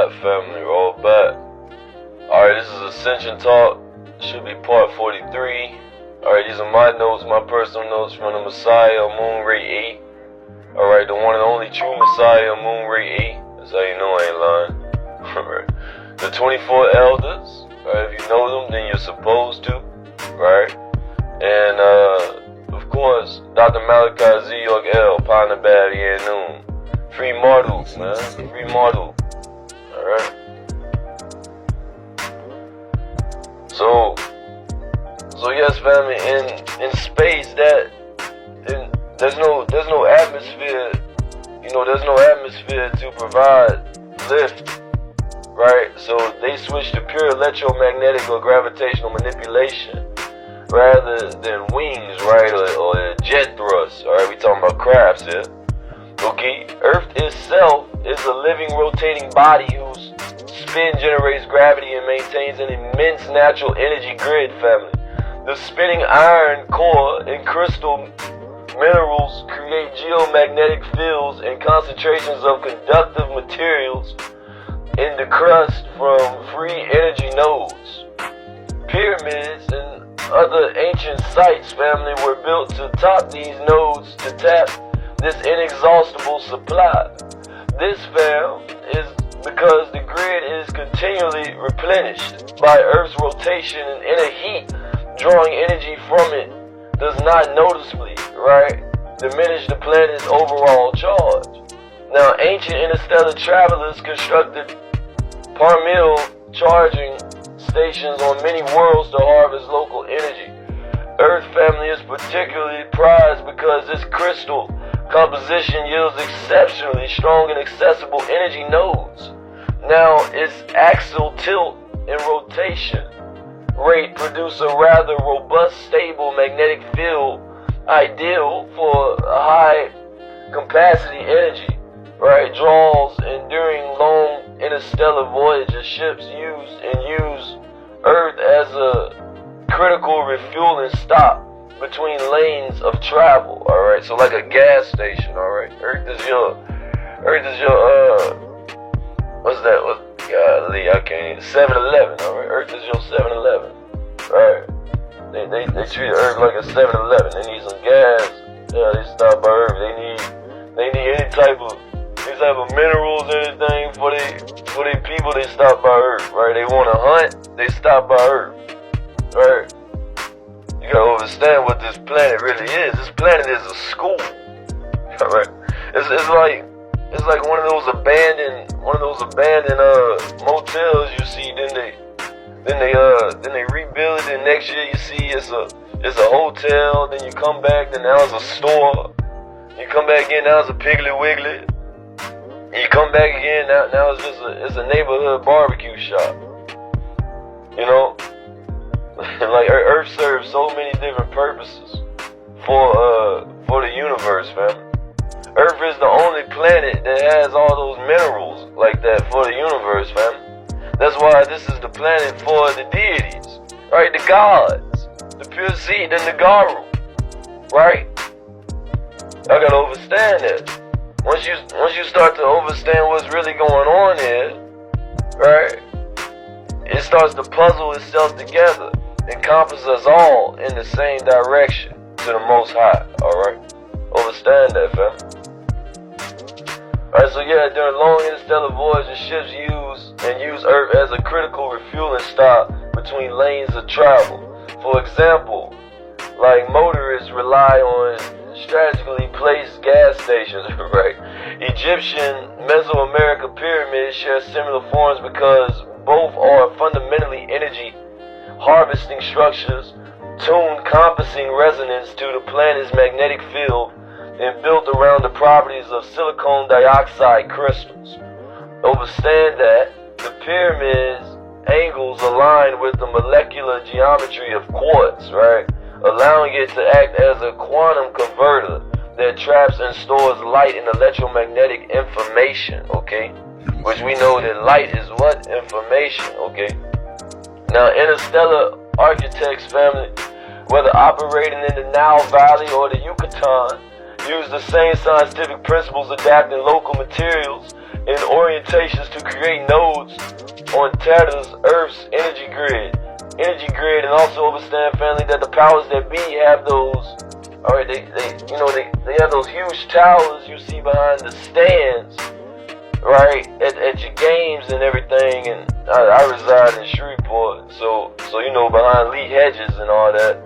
back, family, roll back. Alright, this is Ascension Talk. Should be part 43. Alright, these are my notes, my personal notes from the Messiah of Moon Ray 8. Alright, the one and only true Messiah of Moon Ray 8. That's how you know I ain't lying. Alright. The 24 elders. Alright, if you know them, then you're supposed to. Right? And, of course, Dr. Malachi Z. York L. Pina Batty and Noon. Free Marduk, man. Free Marduk. Alright? So yes, family, in space there's no atmosphere, there's no atmosphere to provide lift, right? So they switch to pure electromagnetic or gravitational manipulation rather than wings, right? Or jet thrust, alright? We talking about crafts here. Okay, Earth itself is a living, rotating body whose spin generates gravity and maintains an immense natural energy grid, family. The spinning iron core and crystal minerals create geomagnetic fields and concentrations of conductive materials in the crust from free energy nodes. Pyramids and other ancient sites, family, were built to top these nodes to tap this inexhaustible supply. This, fam, is because the grid is continually replenished by Earth's rotation and inner heat drawing energy from it does not noticeably, right, diminish the planet's overall charge. Now, ancient interstellar travelers constructed Parmil charging stations on many worlds to harvest local energy. Earth, family, is particularly prized because its crystal composition yields exceptionally strong and accessible energy nodes. Now, its axial tilt and rotation rate produce a rather robust, stable magnetic field ideal for a high capacity energy, right? Draws enduring long interstellar voyages. Ships use Earth as a critical refueling stop between lanes of travel, alright? So like a gas station, alright? Earth is your what's that? Golly, I can't even. 7-Eleven, alright? Earth is your 7-Eleven, alright? They treat Earth like a 7-Eleven. They need some gas. Yeah, they stop by Earth. They need any type of minerals, anything for they people. They stop by Earth, right? They want to hunt. They stop by Earth, right? You gotta understand what this planet really is. This planet is a school, alright? It's like one of those abandoned motels you see. Then they rebuild it, and next year you see it's a hotel. Then you come back, then now it's a store. You come back again, now it's a Piggly Wiggly. And you come back again, now it's just a neighborhood barbecue shop. Like Earth serves so many different purposes for the universe, fam. Earth is the only planet that has all those minerals like that for the universe, fam. That's why this is the planet for the deities, right? The gods, the pure seed, the Nagaru, right? I gotta understand that. Once you start to understand what's really going on here, right? It starts to puzzle itself together, encompass us all in the same direction to the Most High. All right, understand that, fam. Alright, so yeah, during long interstellar voyages, ships use Earth as a critical refueling stop between lanes of travel. For example, like motorists rely on strategically placed gas stations, right? Egyptian Mesoamerica pyramids share similar forms because both are fundamentally energy harvesting structures, tuned compassing resonance to the planet's magnetic field, and built around the properties of silicon dioxide crystals. Understand that the pyramid's angles align with the molecular geometry of quartz, right? Allowing it to act as a quantum converter that traps and stores light and electromagnetic information, okay? Which we know that light is what? Information, okay? Now, interstellar architects, family, whether operating in the Nile Valley or the Yucatan, use the same scientific principles adapting local materials in orientations to create nodes on Tatter's Earth's energy grid. And also understand, family, that the powers that be have those. All right, they have those huge towers you see behind the stands, right, at your games and everything. And I reside in Shreveport, so behind Lee Hedges and all that.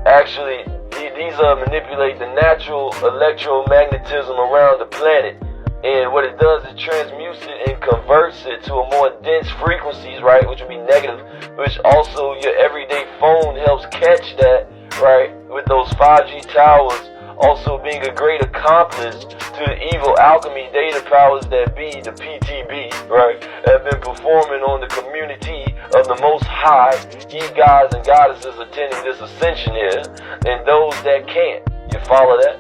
Actually, these manipulate the natural electromagnetism around the planet. And what it does is transmutes it and converts it to a more dense frequencies, right, which would be negative, which also your everyday phone helps catch that, right, with those 5G towers also being a great accomplice to the evil alchemy data powers that be, the PTB, right, have been performing on the community of the Most High, ye gods and goddesses attending this ascension here, and those that can't. You follow that?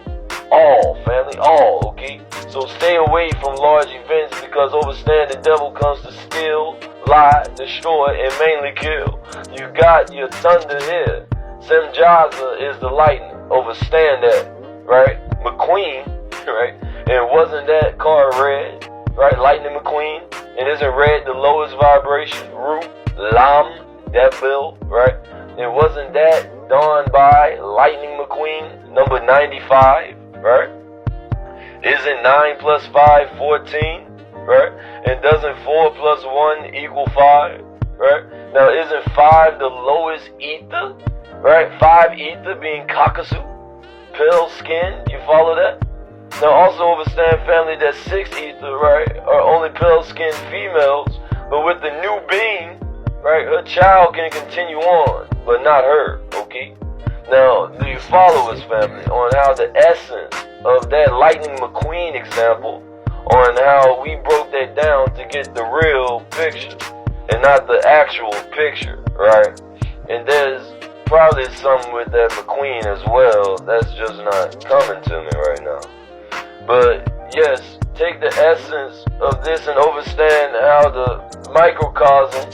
All, family, all, okay? So stay away from large events because understand the devil comes to steal, lie, destroy, and mainly kill. You got your thunder here. Semjaza is the lightning. Understand that, right? McQueen, right? And wasn't that car red, right? Lightning McQueen. And isn't red the lowest vibration? Root, Lam, that bill, right? And wasn't that done by Lightning McQueen, number 95? Right? Isn't 9 plus 5 14? Right? And doesn't 4 plus 1 equal 5? Right? Now isn't 5 the lowest ether? Right? 5 ether being Kakasu, pale skin, you follow that? Now also understand, family, that 6 ether, right, are only pale skinned females, but with the new being, right, her child can continue on, but not her, okay? Now, do you follow us, family, on how the essence of that Lightning McQueen example, on how we broke that down to get the real picture and not the actual picture, right? And there's probably something with that McQueen as well that's just not coming to me right now. But yes, take the essence of this and understand how the microcosm,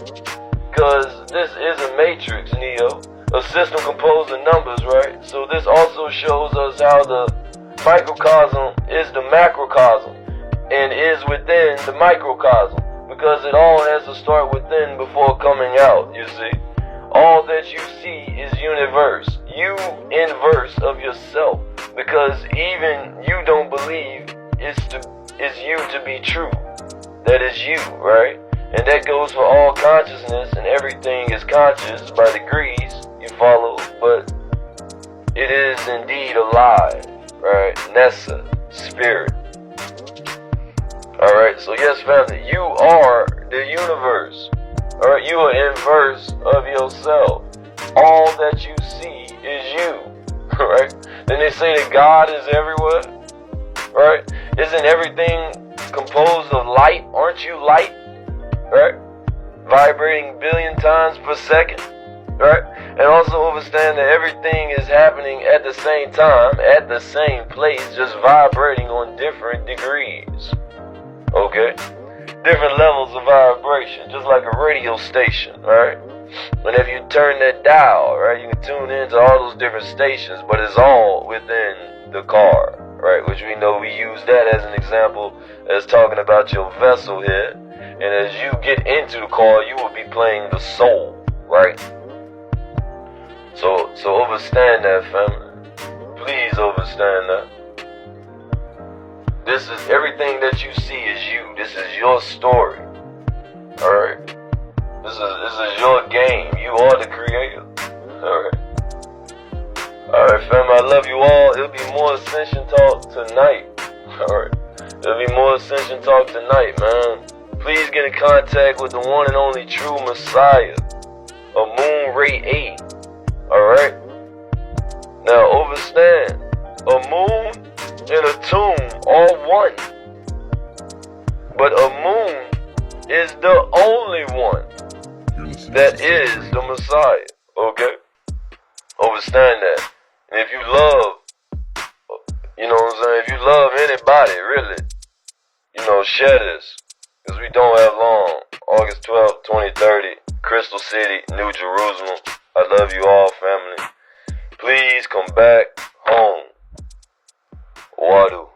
because this is a matrix, Neo. A system composed of numbers, right? So this also shows us how the microcosm is the macrocosm and is within the microcosm, because it all has to start within before coming out, you see. All that you see is universe, you inverse of yourself, because even you don't believe is you to be true. That is you, right? And that goes for all consciousness, and everything is conscious by degrees. You follow, but it is indeed alive, right? Nessa, spirit. Alright, so yes, family, you are the universe. Alright, you are inverse of yourself. All that you see is you. Alright? Then they say that God is everywhere. Right? Isn't everything composed of light? Aren't you light? Right? Vibrating billion times per second. Right? And also understand that everything is happening at the same time, at the same place, just vibrating on different degrees. Okay? Different levels of vibration, just like a radio station, right? And if you turn that dial, right, you can tune into all those different stations, but it's all within the car, right? Which we know we use that as an example as talking about your vessel here. And as you get into the car, you will be playing the soul, right? So understand that, family. Please understand that. This is everything that you see is you. This is your story. Alright? This is your game. You are the creator. Alright? Alright, fam, I love you all. It'll be more Ascension talk tonight. Alright? There'll be more Ascension talk tonight, man. Please get in contact with the one and only true Messiah, a Moon Ray 8. Alright? Now, understand, a moon and a tomb are one. But a moon is the only one that is the Messiah. Okay? Understand that. And if you love, you know what I'm saying, if you love anybody, really, you know, share this. Because we don't have long. August 12th, 2030, Crystal City, New Jerusalem. I love you all, family. Please come back home. Wadu.